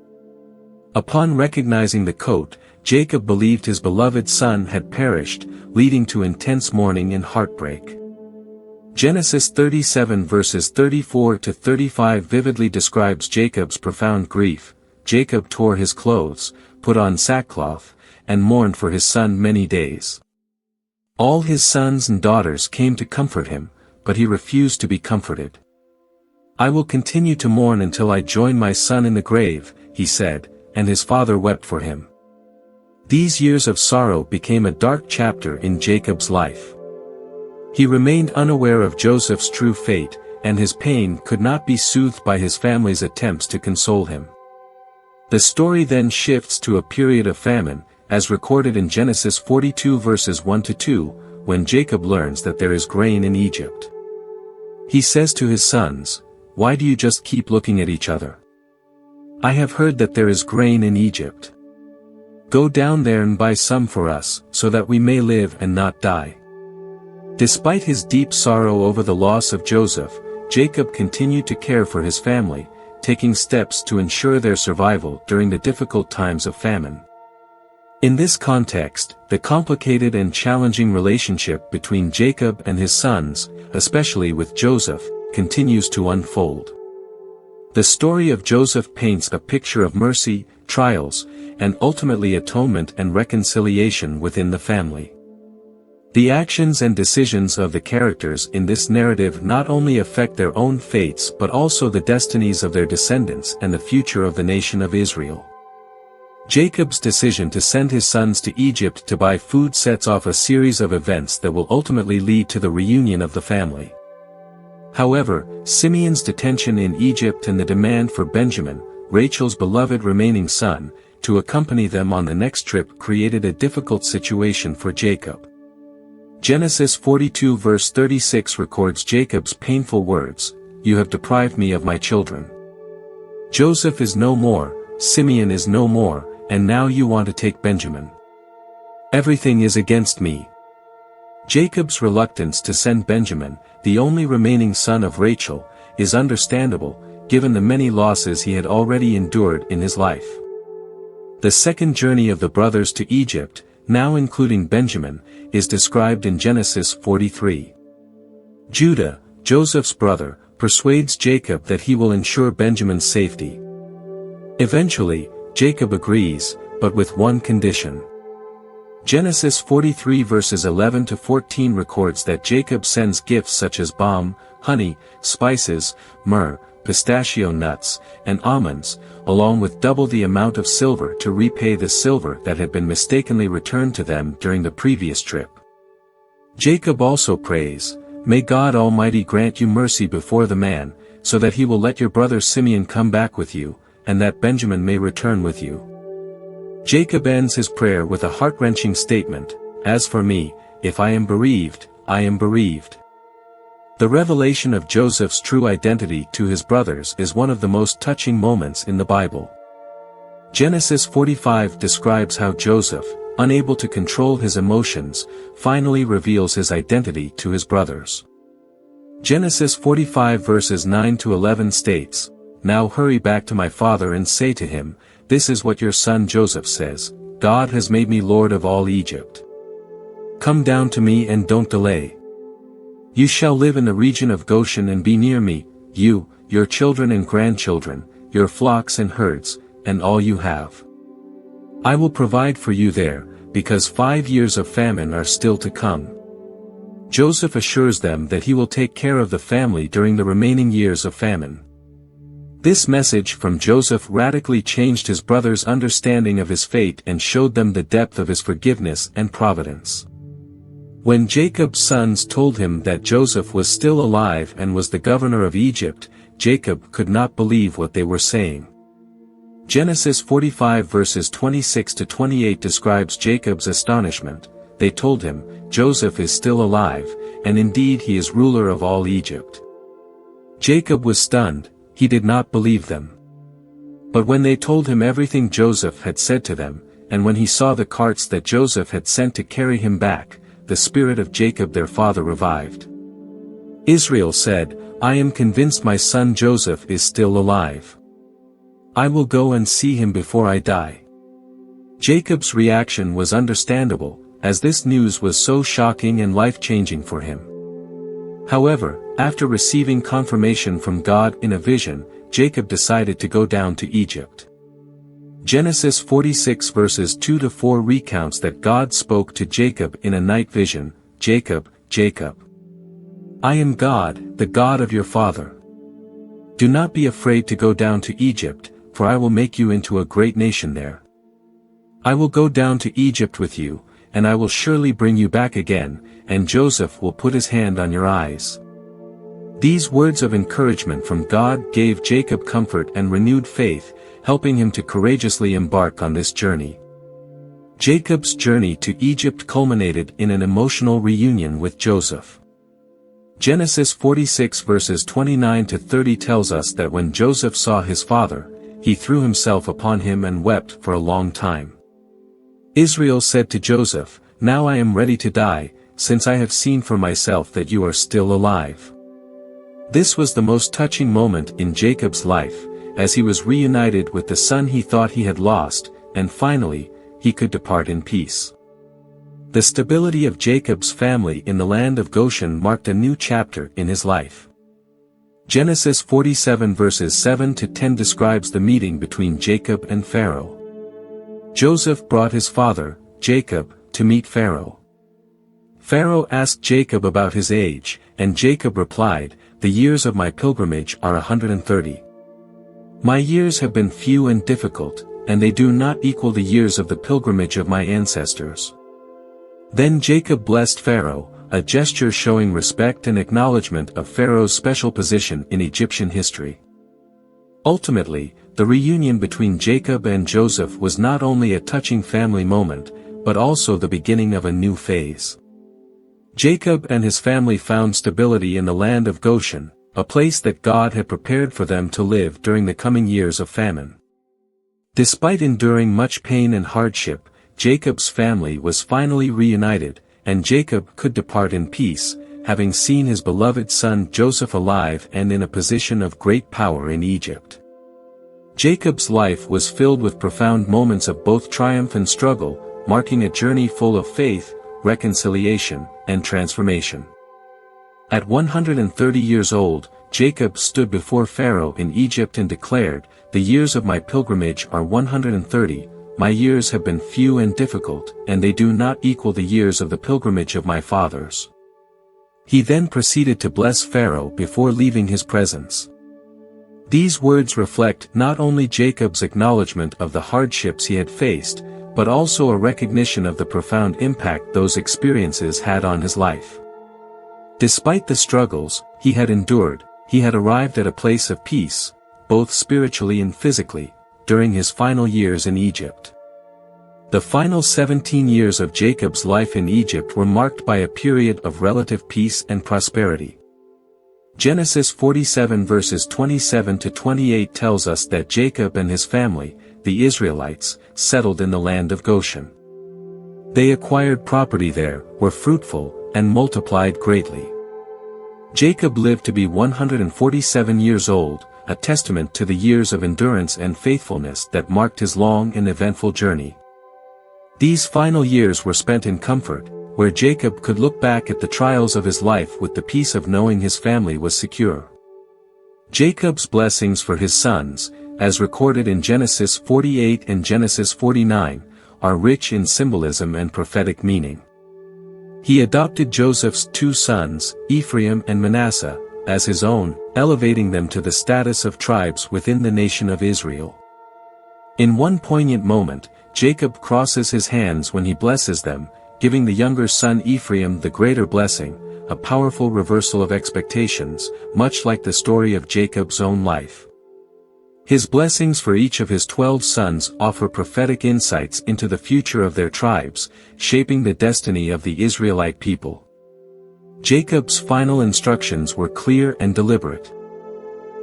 Upon recognizing the coat, Jacob believed his beloved son had perished, leading to intense mourning and heartbreak. Genesis 37 verses 34 to 35 vividly describes Jacob's profound grief. Jacob tore his clothes, put on sackcloth, and mourned for his son many days. All his sons and daughters came to comfort him, but he refused to be comforted. "I will continue to mourn until I join my son in the grave," he said, and his father wept for him. These years of sorrow became a dark chapter in Jacob's life. He remained unaware of Joseph's true fate, and his pain could not be soothed by his family's attempts to console him. The story then shifts to a period of famine, as recorded in Genesis 42 verses 1 to 2, when Jacob learns that there is grain in Egypt. He says to his sons, "Why do you just keep looking at each other? I have heard that there is grain in Egypt. Go down there and buy some for us, so that we may live and not die." Despite his deep sorrow over the loss of Joseph, Jacob continued to care for his family, taking steps to ensure their survival during the difficult times of famine. In this context, the complicated and challenging relationship between Jacob and his sons, especially with Joseph, continues to unfold. The story of Joseph paints a picture of mercy, trials, and ultimately atonement and reconciliation within the family. The actions and decisions of the characters in this narrative not only affect their own fates but also the destinies of their descendants and the future of the nation of Israel. Jacob's decision to send his sons to Egypt to buy food sets off a series of events that will ultimately lead to the reunion of the family. However, Simeon's detention in Egypt and the demand for Benjamin, Rachel's beloved remaining son, to accompany them on the next trip created a difficult situation for Jacob. Genesis 42 verse 36 records Jacob's painful words, "You have deprived me of my children. Joseph is no more, Simeon is no more, and now you want to take Benjamin. Everything is against me." Jacob's reluctance to send Benjamin, the only remaining son of Rachel, is understandable, given the many losses he had already endured in his life. The second journey of the brothers to Egypt, now including Benjamin, is described in Genesis 43. Judah, Joseph's brother, persuades Jacob that he will ensure Benjamin's safety. Eventually, Jacob agrees, but with one condition. Genesis 43 verses 11 to 14 records that Jacob sends gifts such as balm, honey, spices, myrrh, pistachio nuts, and almonds, along with double the amount of silver to repay the silver that had been mistakenly returned to them during the previous trip. Jacob also prays, "May God Almighty grant you mercy before the man, so that he will let your brother Simeon come back with you, and that Benjamin may return with you." Jacob ends his prayer with a heart-wrenching statement, "As for me, if I am bereaved, I am bereaved." The revelation of Joseph's true identity to his brothers is one of the most touching moments in the Bible. Genesis 45 describes how Joseph, unable to control his emotions, finally reveals his identity to his brothers. Genesis 45 verses 9 to 11 states, "Now hurry back to my father and say to him, 'This is what your son Joseph says, God has made me Lord of all Egypt. Come down to me and don't delay. You shall live in the region of Goshen and be near me, you, your children and grandchildren, your flocks and herds, and all you have. I will provide for you there, because 5 years of famine are still to come.'" Joseph assures them that he will take care of the family during the remaining years of famine. This message from Joseph radically changed his brothers' understanding of his fate and showed them the depth of his forgiveness and providence. When Jacob's sons told him that Joseph was still alive and was the governor of Egypt, Jacob could not believe what they were saying. Genesis 45 verses 26 to 28 describes Jacob's astonishment. They told him, "Joseph is still alive, and indeed he is ruler of all Egypt." Jacob was stunned, he did not believe them. But when they told him everything Joseph had said to them, and when he saw the carts that Joseph had sent to carry him back, the spirit of Jacob their father revived. Israel said, "I am convinced my son Joseph is still alive. I will go and see him before I die." Jacob's reaction was understandable, as this news was so shocking and life-changing for him. However, after receiving confirmation from God in a vision, Jacob decided to go down to Egypt. Genesis 46 verses 2 to 4 recounts that God spoke to Jacob in a night vision, "Jacob, Jacob. I am God, the God of your father. Do not be afraid to go down to Egypt, for I will make you into a great nation there. I will go down to Egypt with you, and I will surely bring you back again, and Joseph will put his hand on your eyes." These words of encouragement from God gave Jacob comfort and renewed faith, helping him to courageously embark on this journey. Jacob's journey to Egypt culminated in an emotional reunion with Joseph. Genesis 46 verses 29 to 30 tells us that when Joseph saw his father, he threw himself upon him and wept for a long time. Israel said to Joseph, "Now I am ready to die, since I have seen for myself that you are still alive." This was the most touching moment in Jacob's life, as he was reunited with the son he thought he had lost, and finally, he could depart in peace. The stability of Jacob's family in the land of Goshen marked a new chapter in his life. Genesis 47 verses 7 to 10 describes the meeting between Jacob and Pharaoh. Joseph brought his father, Jacob, to meet Pharaoh. Pharaoh asked Jacob about his age, and Jacob replied, "The years of my pilgrimage are 130. My years have been few and difficult, and they do not equal the years of the pilgrimage of my ancestors." Then Jacob blessed Pharaoh, a gesture showing respect and acknowledgement of Pharaoh's special position in Egyptian history. Ultimately, the reunion between Jacob and Joseph was not only a touching family moment, but also the beginning of a new phase. Jacob and his family found stability in the land of Goshen, a place that God had prepared for them to live during the coming years of famine. Despite enduring much pain and hardship, Jacob's family was finally reunited, and Jacob could depart in peace, having seen his beloved son Joseph alive and in a position of great power in Egypt. Jacob's life was filled with profound moments of both triumph and struggle, marking a journey full of faith, reconciliation, and transformation. At 130 years old, Jacob stood before Pharaoh in Egypt and declared, "The years of my pilgrimage are 130, my years have been few and difficult, and they do not equal the years of the pilgrimage of my fathers." He then proceeded to bless Pharaoh before leaving his presence. These words reflect not only Jacob's acknowledgement of the hardships he had faced, but also a recognition of the profound impact those experiences had on his life. Despite the struggles he had endured, he had arrived at a place of peace, both spiritually and physically, during his final years in Egypt. The final 17 years of Jacob's life in Egypt were marked by a period of relative peace and prosperity. Genesis 47 verses 27 to 28 tells us that Jacob and his family, the Israelites, settled in the land of Goshen. They acquired property there, were fruitful, and multiplied greatly. Jacob lived to be 147 years old, a testament to the years of endurance and faithfulness that marked his long and eventful journey. These final years were spent in comfort, where Jacob could look back at the trials of his life with the peace of knowing his family was secure. Jacob's blessings for his sons, as recorded in Genesis 48 and Genesis 49, are rich in symbolism and prophetic meaning. He adopted Joseph's two sons, Ephraim and Manasseh, as his own, elevating them to the status of tribes within the nation of Israel. In one poignant moment, Jacob crosses his hands when he blesses them, giving the younger son Ephraim the greater blessing, a powerful reversal of expectations, much like the story of Jacob's own life. His blessings for each of his 12 sons offer prophetic insights into the future of their tribes, shaping the destiny of the Israelite people. Jacob's final instructions were clear and deliberate.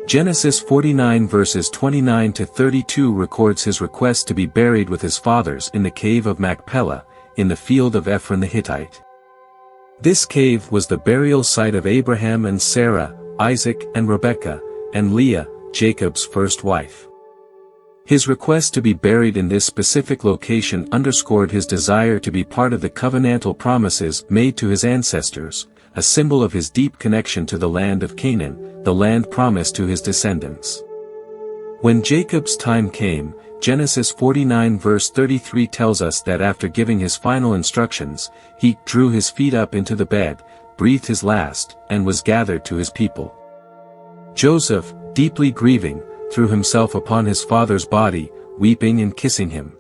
Genesis 49 verses 29 to 32 records his request to be buried with his fathers in the cave of Machpelah, in the field of Ephron the Hittite. This cave was the burial site of Abraham and Sarah, Isaac and Rebekah, and Leah, Jacob's first wife. His request to be buried in this specific location underscored his desire to be part of the covenantal promises made to his ancestors, a symbol of his deep connection to the land of Canaan, the land promised to his descendants. When Jacob's time came, Genesis 49 verse 33 tells us that after giving his final instructions, he drew his feet up into the bed, breathed his last, and was gathered to his people. Joseph, deeply grieving, threw himself upon his father's body, weeping and kissing him.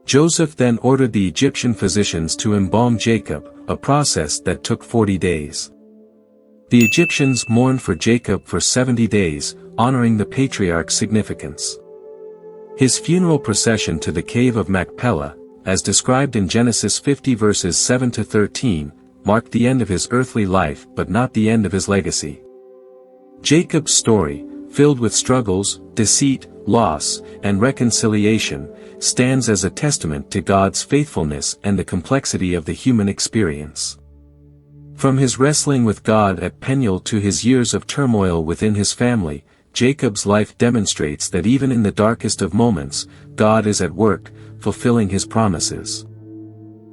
Joseph then ordered the Egyptian physicians to embalm Jacob, a process that took 40 days. The Egyptians mourned for Jacob for 70 days, honoring the patriarch's significance. His funeral procession to the cave of Machpelah, as described in Genesis 50 verses 7 to 13, marked the end of his earthly life but not the end of his legacy. Jacob's story, filled with struggles, deceit, loss, and reconciliation, stands as a testament to God's faithfulness and the complexity of the human experience. From his wrestling with God at Peniel to his years of turmoil within his family, Jacob's life demonstrates that even in the darkest of moments, God is at work, fulfilling his promises.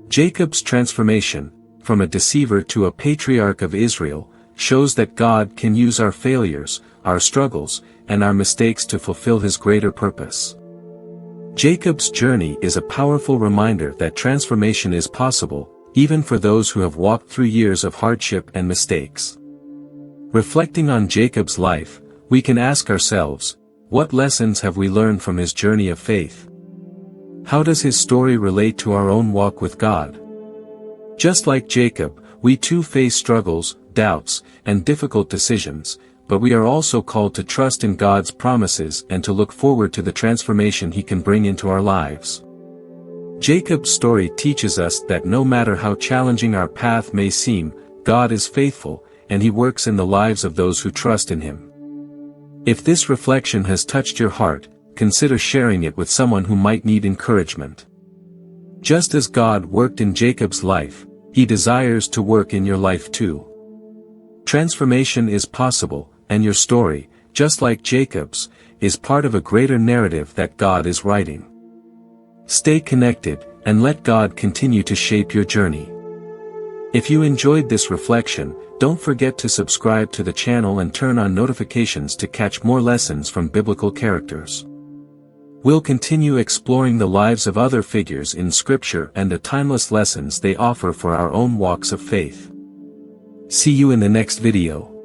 Jacob's transformation, from a deceiver to a patriarch of Israel, shows that God can use our failures, our struggles, and our mistakes to fulfill his greater purpose. Jacob's journey is a powerful reminder that transformation is possible, even for those who have walked through years of hardship and mistakes. Reflecting on Jacob's life, we can ask ourselves, what lessons have we learned from his journey of faith? How does his story relate to our own walk with God? Just like Jacob, we too face struggles, doubts, and difficult decisions, but we are also called to trust in God's promises and to look forward to the transformation he can bring into our lives. Jacob's story teaches us that no matter how challenging our path may seem, God is faithful, and he works in the lives of those who trust in him. If this reflection has touched your heart, consider sharing it with someone who might need encouragement. Just as God worked in Jacob's life, he desires to work in your life too. Transformation is possible, and your story, just like Jacob's, is part of a greater narrative that God is writing. Stay connected, and let God continue to shape your journey. If you enjoyed this reflection, don't forget to subscribe to the channel and turn on notifications to catch more lessons from biblical characters. We'll continue exploring the lives of other figures in Scripture and the timeless lessons they offer for our own walks of faith. See you in the next video.